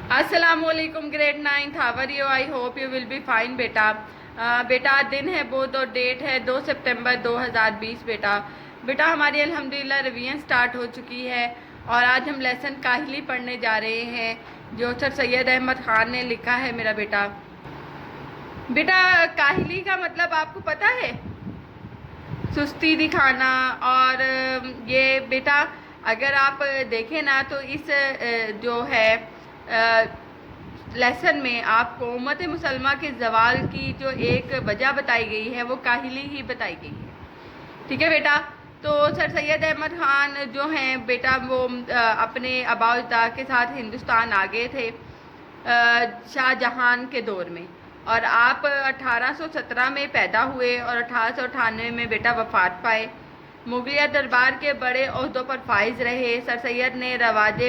अस्सलाम वालेकुम grade 9th, how are you? I hope you will be fine बेटा। बेटा दिन है बुध और डेट है 2 सितंबर 2020 बेटा। बेटा हमारी अल्हम्दुलिल्लाह रिवीजन स्टार्ट हो चुकी है और आज हम लेसन काहिली पढ़ने जा रहे हैं जो सर सैयद अहमद ख़ान ने लिखा है मेरा बेटा। बेटा काहिली का मतलब आपको पता है? सुस्ती दिखाना। और ये बेटा अगर आप देखें ना तो इस जो है लेसन में आपको उम्मत मुसलमा के ज़वाल की जो एक वजह बताई गई है वो काहिली ही बताई गई है। ठीक है बेटा। तो सर सैयद अहमद ख़ान जो हैं बेटा वो अपने आबा-ओ-अजदाद के साथ हिंदुस्तान आ गए थे शाहजहां के दौर में, और आप 1817 में पैदा हुए और 1898 में बेटा वफात पाए। मुगलिया दरबार के बड़े ओहदों पर फाइज रहे। सर सैयद ने रवाज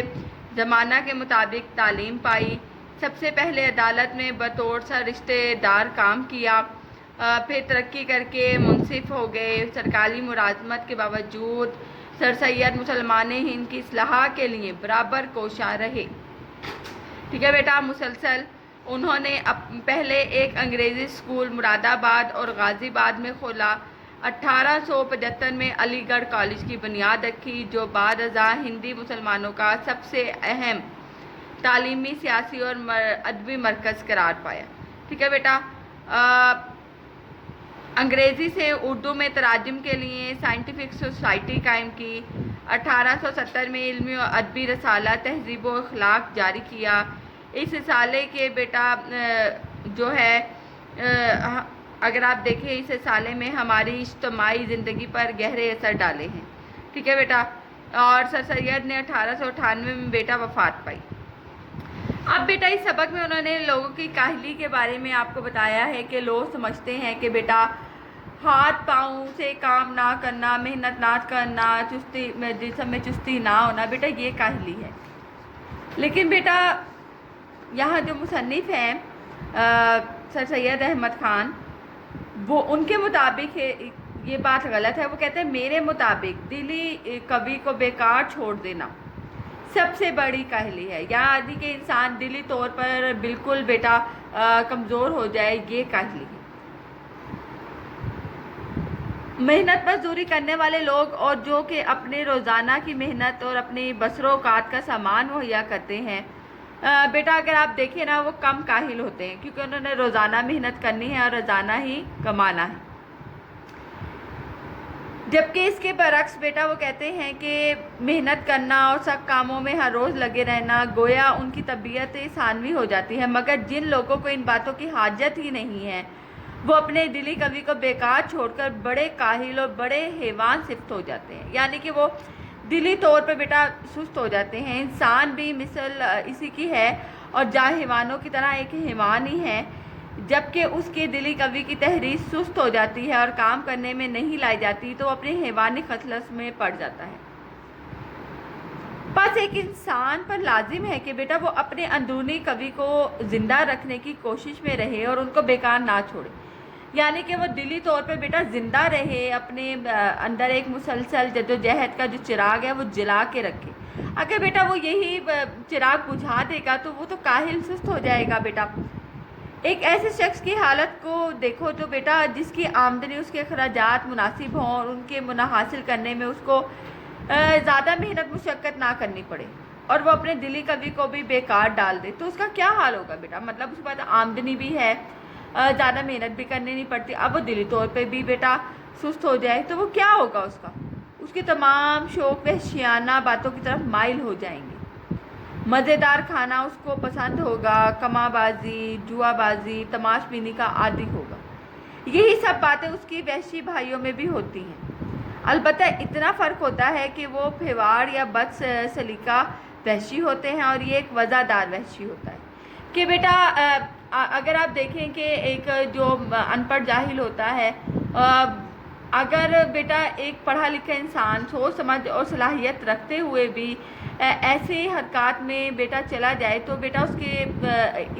ज़माना के मुताबिक तालीम पाई। सबसे पहले अदालत में बतौर सा रिश्तेदार काम किया, फिर तरक्की करके मुंसिफ हो गए। सरकारी मुलाजमत के बावजूद सर सैयद मुसलमान हिंद की इस्लाह के लिए बराबर कोशा रहे। ठीक है बेटा। मुसलसल उन्होंने पहले एक अंग्रेज़ी स्कूल मुरादाबाद और गाज़ीबाद में खोला। 1875 में अलीगढ़ कॉलेज की बुनियाद रखी जो बाद अज़ा हिंदी मुसलमानों का सबसे अहम तालीमी, सियासी और अदबी मरकज़ करार पाया। ठीक है बेटा। अंग्रेज़ी से उर्दू में तराजुम के लिए साइंटिफिक सोसाइटी कायम की। 1870 में इल्मी और अदबी रसाला तहज़ीब व अखलाक जारी किया। इस रसाले के बेटा जो है अगर आप देखें इस रसाले में हमारी इज्तिमाई ज़िंदगी पर गहरे असर डाले हैं। ठीक है बेटा। और सर सैयद ने 1898 में बेटा वफात पाई। अब बेटा इस सबक में उन्होंने लोगों की काहिली के बारे में आपको बताया है कि लोग समझते हैं कि बेटा हाथ पाँव से काम ना करना, मेहनत ना करना, चुस्ती जिस्म में चुस्ती ना होना, बेटा ये काहिली है। लेकिन बेटा यहाँ जो मुसन्निफ़ हैं सर सैयद अहमद ख़ान, वो उनके मुताबिक है ये बात गलत है। वो कहते हैं मेरे मुताबिक दिली कवि को बेकार छोड़ देना सबसे बड़ी काहिली है। यानी कि इंसान दिली तौर पर बिल्कुल बेटा कमज़ोर हो जाए, ये काहिली है। मेहनत मजदूरी करने वाले लोग और जो कि अपने रोज़ाना की मेहनत और अपनी बसरोकात का सामान मुहैया करते हैं बेटा अगर आप देखें ना वो कम काहिल होते हैं, क्योंकि उन्होंने रोज़ाना मेहनत करनी है और रोज़ाना ही कमाना है। जबकि इसके बरक्स बेटा वो कहते हैं कि मेहनत करना और सब कामों में हर रोज़ लगे रहना गोया उनकी तबीयत सानवी हो जाती है। मगर जिन लोगों को इन बातों की हाजत ही नहीं है वो अपने दिली कवि को बेकार छोड़कर बड़े काहिल और बड़े हैवान सिफ्त हो जाते हैं। यानी कि वो दिली तौर पे बेटा सुस्त हो जाते हैं। इंसान भी मिसल इसी की है और हैवानों की तरह एक हैवान ही है। जबकि उसके दिली कवि की तहरीर सुस्त हो जाती है और काम करने में नहीं लाई जाती तो अपने हैवानी खसलत में पड़ जाता है। बस एक इंसान पर लाजिम है कि बेटा वो अपने अंदरूनी कवि को ज़िंदा रखने की कोशिश में रहे और उनको बेकार ना छोड़े। यानी कि वो दिली तौर पे बेटा ज़िंदा रहे, अपने अंदर एक मुसलसल जद्दोजहद का जो चिराग है वो जला के रखे। अगर बेटा वो यही चिराग बुझा देगा तो वो तो काहिल सुस्त हो जाएगा। बेटा एक ऐसे शख्स की हालत को देखो जो बेटा जिसकी आमदनी उसके अखराजात मुनासिब हों और उनके मुना हासिल करने में उसको ज़्यादा मेहनत मुशक्क़त ना करनी पड़े और वो अपने दिली कवि को भी बेकार डाल दे, तो उसका क्या हाल होगा बेटा। मतलब उसके बाद आमदनी भी है, ज़्यादा मेहनत भी करनी नहीं पड़ती, अब वो दिली तौर पे भी बेटा सुस्त हो जाए तो वो क्या होगा उसका। उसके तमाम शौक़ वहशियाना बातों की तरफ माइल हो जाएंगे। मज़ेदार खाना उसको पसंद होगा, कमाबाजी, जुआबाजी, तमाशबीनी का आदी होगा। यही सब बातें उसकी वहशी भाइयों में भी होती हैं। अलबत्ता इतना फ़र्क होता है कि वो फेवार या बद सलीका वहशी होते हैं और ये एक वज़ादार वहशी होता है। कि बेटा अगर आप देखें कि एक जो अनपढ़ जाहिल होता है, अगर बेटा एक पढ़ा लिखा इंसान सोच समझ और सलाहियत रखते हुए भी ऐसे हरकत में बेटा चला जाए तो बेटा उसके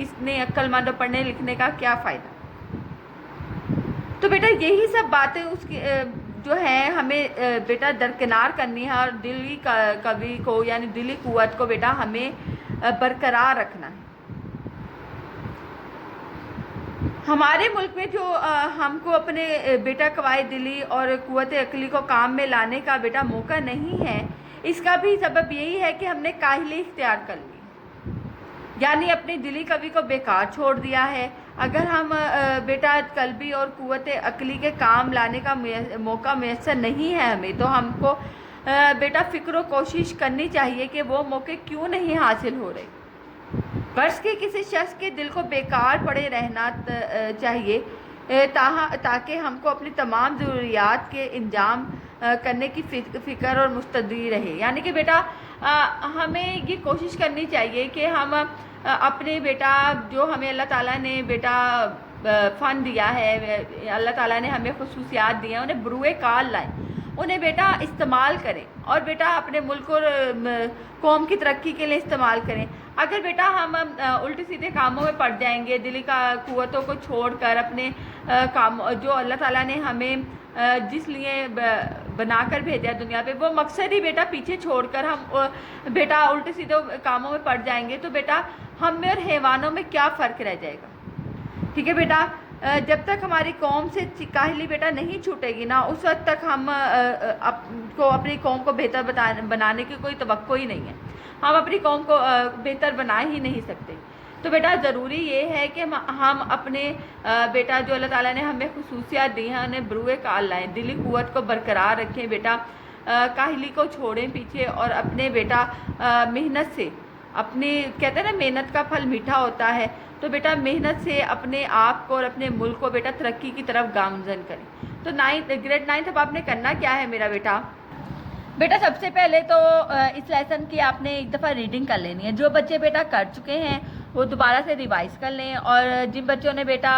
इसने अक्लमंद और पढ़ने लिखने का क्या फ़ायदा। तो बेटा यही सब बातें उसकी जो है हमें बेटा दरकिनार करनी है और दिली कवि को यानी दिली कुव्वत को बेटा हमें برقرار رکھنا ہے۔ ہمارے ملک میں جو ہم کو اپنے بیٹا قوائے دلی اور قوت عقلی کو کام میں لانے کا بیٹا موقع نہیں ہے، اس کا بھی سبب یہی ہے کہ ہم نے کاہلی اختیار کر لی، یعنی اپنی دلی قوی کو بیکار چھوڑ دیا ہے۔ اگر ہم بیٹا قلبی اور قوت عقلی کے کام لانے کا موقع میسر نہیں ہے ہمیں، تو ہم کو بیٹا فکر و کوشش کرنی چاہیے کہ وہ موقع کیوں نہیں حاصل ہو رہے۔ فرض کے کسی شخص کے دل کو بیکار پڑے رہنا چاہیے تاکہ ہم کو اپنی تمام ضروریات کے انجام کرنے کی فکر اور مستعدی رہے، یعنی کہ بیٹا ہمیں یہ کوشش کرنی چاہیے کہ ہم اپنے بیٹا جو ہمیں اللہ تعالیٰ نے بیٹا فن دیا ہے، اللہ تعالیٰ نے ہمیں خصوصیات دی ہیں، انہیں بروئے کار لائیں، انہیں بیٹا استعمال کریں اور بیٹا اپنے ملک اور قوم کی ترقی کے لیے استعمال کریں۔ اگر بیٹا ہم الٹے سیدھے کاموں میں پڑ جائیں گے، دلی کا قوتوں کو چھوڑ کر اپنے کام جو اللہ تعالیٰ نے ہمیں جس لیے بنا کر بھیجا دنیا پہ، وہ مقصد ہی بیٹا پیچھے چھوڑ کر ہم بیٹا الٹے سیدھے کاموں میں پڑ جائیں گے، تو بیٹا ہم میں اور حیوانوں میں کیا فرق رہ جائے گا؟ ٹھیک ہے بیٹا، جب تک ہماری قوم سے کاہلی بیٹا نہیں چھوٹے گی نا، اس وقت تک ہم کو اپنی قوم کو بہتر بنانے کی کوئی توقع ہی نہیں ہے، ہم اپنی قوم کو بہتر بنا ہی نہیں سکتے۔ تو بیٹا ضروری یہ ہے کہ ہم اپنے بیٹا جو اللہ تعالیٰ نے ہمیں خصوصیات دی ہیں انہیں بروئے کار لائیں، دلی قوت کو برقرار رکھیں بیٹا، کاہلی کو چھوڑیں پیچھے، اور اپنے بیٹا محنت سے اپنی کہتے ہیں نا محنت کا پھل میٹھا ہوتا ہے، تو بیٹا محنت سے اپنے آپ کو اور اپنے ملک کو بیٹا ترقی کی طرف گامزن کریں۔ تو گریڈ 9 اب آپ نے کرنا کیا ہے میرا بیٹا؟ بیٹا سب سے پہلے تو اس لیسن کی آپ نے ایک دفعہ ریڈنگ کر لینی ہے، جو بچے بیٹا کر چکے ہیں وہ دوبارہ سے ریوائز کر لیں، اور جن بچوں نے بیٹا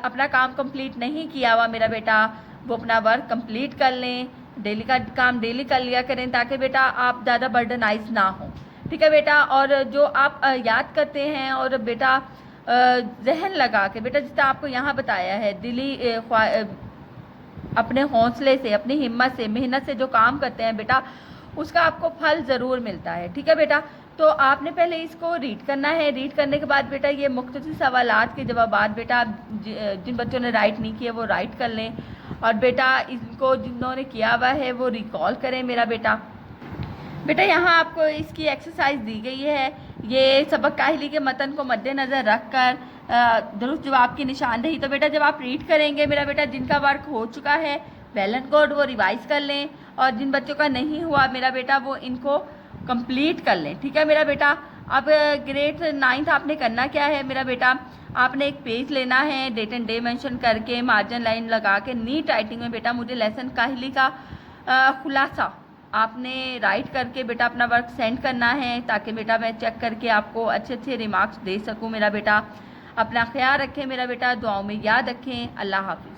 اپنا کام کمپلیٹ نہیں کیا ہوا میرا بیٹا، وہ اپنا ورک کمپلیٹ کر لیں، ڈیلی کا کام ڈیلی کر لیا کریں تاکہ بیٹا آپ زیادہ برڈنائز نہ ہوں، ٹھیک ہے بیٹا۔ اور جو آپ یاد کرتے ہیں اور بیٹا ذہن لگا کے بیٹا، جس طرح آپ کو یہاں بتایا ہے، دلی اپنے حوصلے سے، اپنی ہمت سے، محنت سے جو کام کرتے ہیں بیٹا، اس کا آپ کو پھل ضرور ملتا ہے، ٹھیک ہے بیٹا۔ تو آپ نے پہلے اس کو ریڈ کرنا ہے، ریڈ کرنے کے بعد بیٹا یہ مختصر سوالات کے جوابات بیٹا جن بچوں نے رائٹ نہیں کیے وہ رائٹ کر لیں، اور بیٹا ان کو جنہوں نے کیا ہوا ہے وہ ریکال کریں میرا بیٹا۔ بیٹا یہاں آپ کو اس کی ایکسرسائز دی گئی ہے، یہ سبق کاہلی کے متن کو مد نظر رکھ کر درست جواب کی نشاندہی۔ تو بیٹا جب آپ ریڈ کریں گے میرا بیٹا، جن کا ورک ہو چکا ہے ویل اینڈ گڈ، وہ ریوائز کر لیں، اور جن بچوں کا نہیں ہوا میرا بیٹا وہ ان کو کمپلیٹ کر لیں، ٹھیک ہے میرا بیٹا۔ اب گریڈ 9 آپ نے کرنا کیا ہے میرا بیٹا؟ آپ نے ایک پیج لینا ہے، ڈیٹ اینڈ ڈے مینشن کر کے، مارجن لائن لگا کے، نیٹ رائٹنگ میں بیٹا مجھے لیسن کاہلی کا خلاصہ آپ نے رائٹ کر کے بیٹا اپنا ورک سینڈ کرنا ہے، تاکہ بیٹا میں چیک کر کے آپ کو اچھے اچھے ریمارکس دے سکوں میرا بیٹا۔ اپنا خیال رکھیں میرا بیٹا، دعاؤں میں یاد رکھیں، اللہ حافظ۔